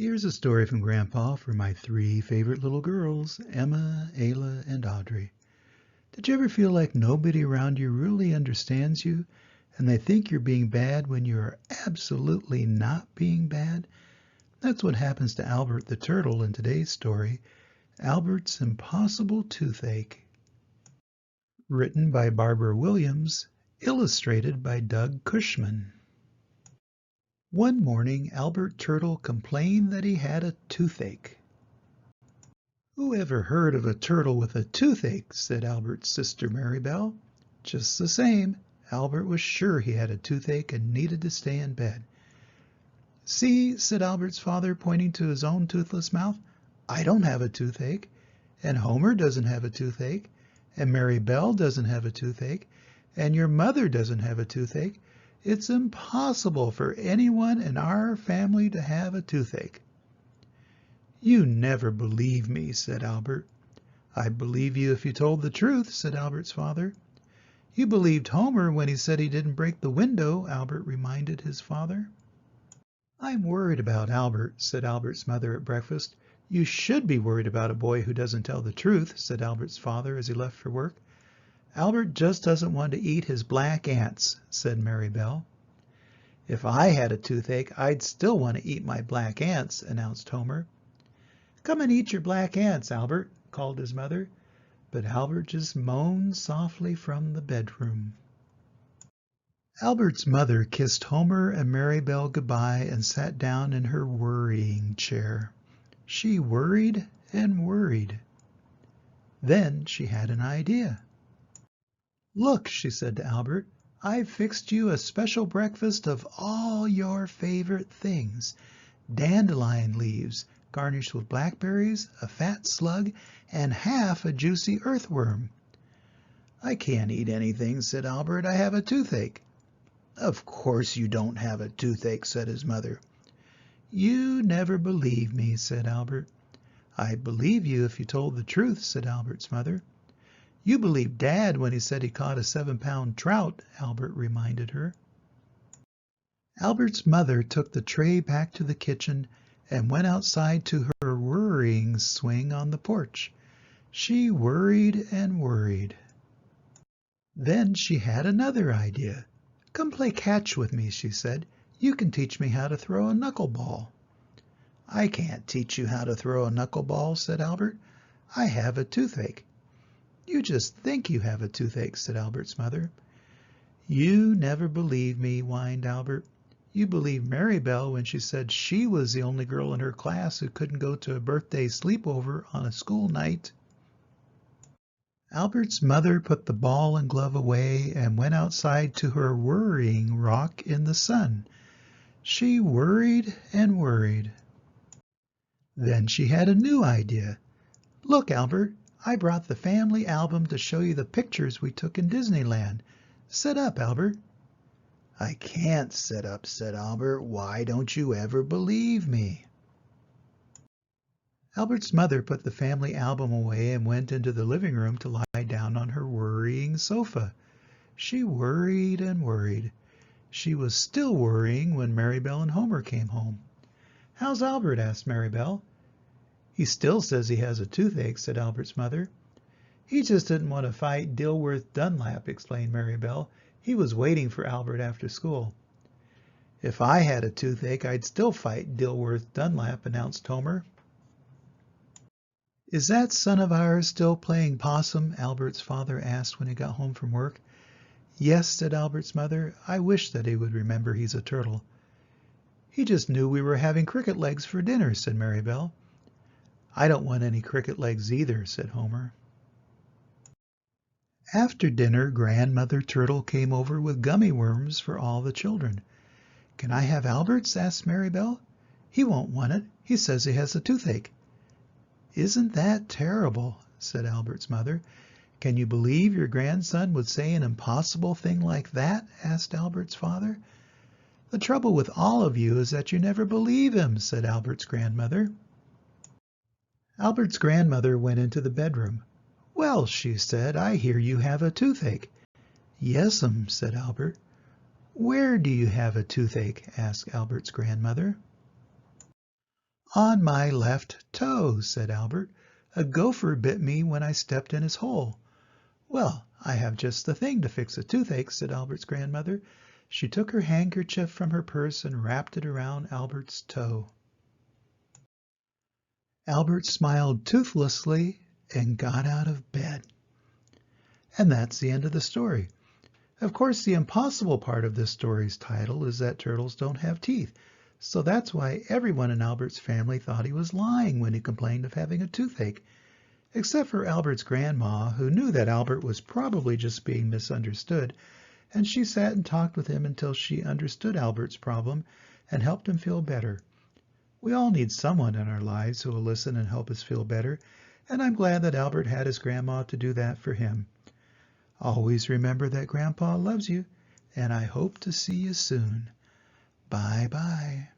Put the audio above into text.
Here's a story from Grandpa for my three favorite little girls, Emma, Ayla, and Audrey. Did you ever feel like nobody around you really understands you and they think you're being bad when you're absolutely not being bad? That's what happens to Albert the turtle in today's story, Albert's Impossible Toothache. Written by Barbara Williams, illustrated by Doug Cushman. One morning, Albert Turtle complained that he had a toothache. "Who ever heard of a turtle with a toothache?" said Albert's sister Marybelle. Just the same, Albert was sure he had a toothache and needed to stay in bed. "See," said Albert's father, pointing to his own toothless mouth, "I don't have a toothache, and Homer doesn't have a toothache, and Marybelle doesn't have a toothache, and your mother doesn't have a toothache. It's impossible for anyone in our family to have a toothache." "You never believe me," said Albert. "I'd believe you if you told the truth," said Albert's father. "You believed Homer when he said he didn't break the window," Albert reminded his father. "I'm worried about Albert," said Albert's mother at breakfast. "You should be worried about a boy who doesn't tell the truth," said Albert's father as he left for work. "Albert just doesn't want to eat his black ants," said Marybelle. "If I had a toothache, I'd still want to eat my black ants," announced Homer. "Come and eat your black ants, Albert," called his mother. But Albert just moaned softly from the bedroom. Albert's mother kissed Homer and Marybelle goodbye and sat down in her worrying chair. She worried and worried. Then she had an idea. "Look," she said to Albert, "I've fixed you a special breakfast of all your favorite things. Dandelion leaves, garnished with blackberries, a fat slug, and half a juicy earthworm." "I can't eat anything," said Albert. "I have a toothache." "Of course you don't have a toothache," said his mother. "You never believe me," said Albert. "I'd believe you if you told the truth," said Albert's mother. "You believed Dad when he said he caught a 7-pound trout," Albert reminded her. Albert's mother took the tray back to the kitchen and went outside to her worrying swing on the porch. She worried and worried. Then she had another idea. "Come play catch with me," she said. "You can teach me how to throw a knuckleball." "I can't teach you how to throw a knuckleball," said Albert. "I have a toothache." "You just think you have a toothache," said Albert's mother. "You never believe me," whined Albert. "You believed Marybelle when she said she was the only girl in her class who couldn't go to a birthday sleepover on a school night." Albert's mother put the ball and glove away and went outside to her worrying rock in the sun. She worried and worried. Then she had a new idea. "Look, Albert, I brought the family album to show you the pictures we took in Disneyland. Sit up, Albert." "I can't sit up," said Albert. "Why don't you ever believe me?" Albert's mother put the family album away and went into the living room to lie down on her worrying sofa. She worried and worried. She was still worrying when Marybelle and Homer came home. "How's Albert?" asked Marybelle. "He still says he has a toothache," said Albert's mother. "He just didn't want to fight Dilworth Dunlap," explained Marybelle. "He was waiting for Albert after school." "If I had a toothache, I'd still fight Dilworth Dunlap," announced Homer. "Is that son of ours still playing possum?" Albert's father asked when he got home from work. "Yes," said Albert's mother. "I wish that he would remember he's a turtle." "He just knew we were having cricket legs for dinner," said Marybelle. "I don't want any cricket legs either," said Homer. After dinner, Grandmother Turtle came over with gummy worms for all the children. "Can I have Albert's?" asked Marybelle. "He won't want it. He says he has a toothache." "Isn't that terrible?" said Albert's mother. "Can you believe your grandson would say an impossible thing like that?" asked Albert's father. "The trouble with all of you is that you never believe him," said Albert's grandmother. Albert's grandmother went into the bedroom. "Well," she said, "I hear you have a toothache." "Yes'm," said Albert. "Where do you have a toothache?" asked Albert's grandmother. On my left toe, said Albert. A gopher bit me when I stepped in his hole. Well, I have just the thing to fix a toothache, said Albert's grandmother. She took her handkerchief from her purse and wrapped it around Albert's toe. Albert smiled toothlessly and got out of bed. And that's the end of the story. Of course, the impossible part of this story's title is that turtles don't have teeth. So that's why everyone in Albert's family thought he was lying when he complained of having a toothache, except for Albert's grandma, who knew that Albert was probably just being misunderstood, and she sat and talked with him until she understood Albert's problem and helped him feel better. We all need someone in our lives who will listen and help us feel better, and I'm glad that Albert had his grandma to do that for him. Always remember that Grandpa loves you, and I hope to see you soon. Bye-bye.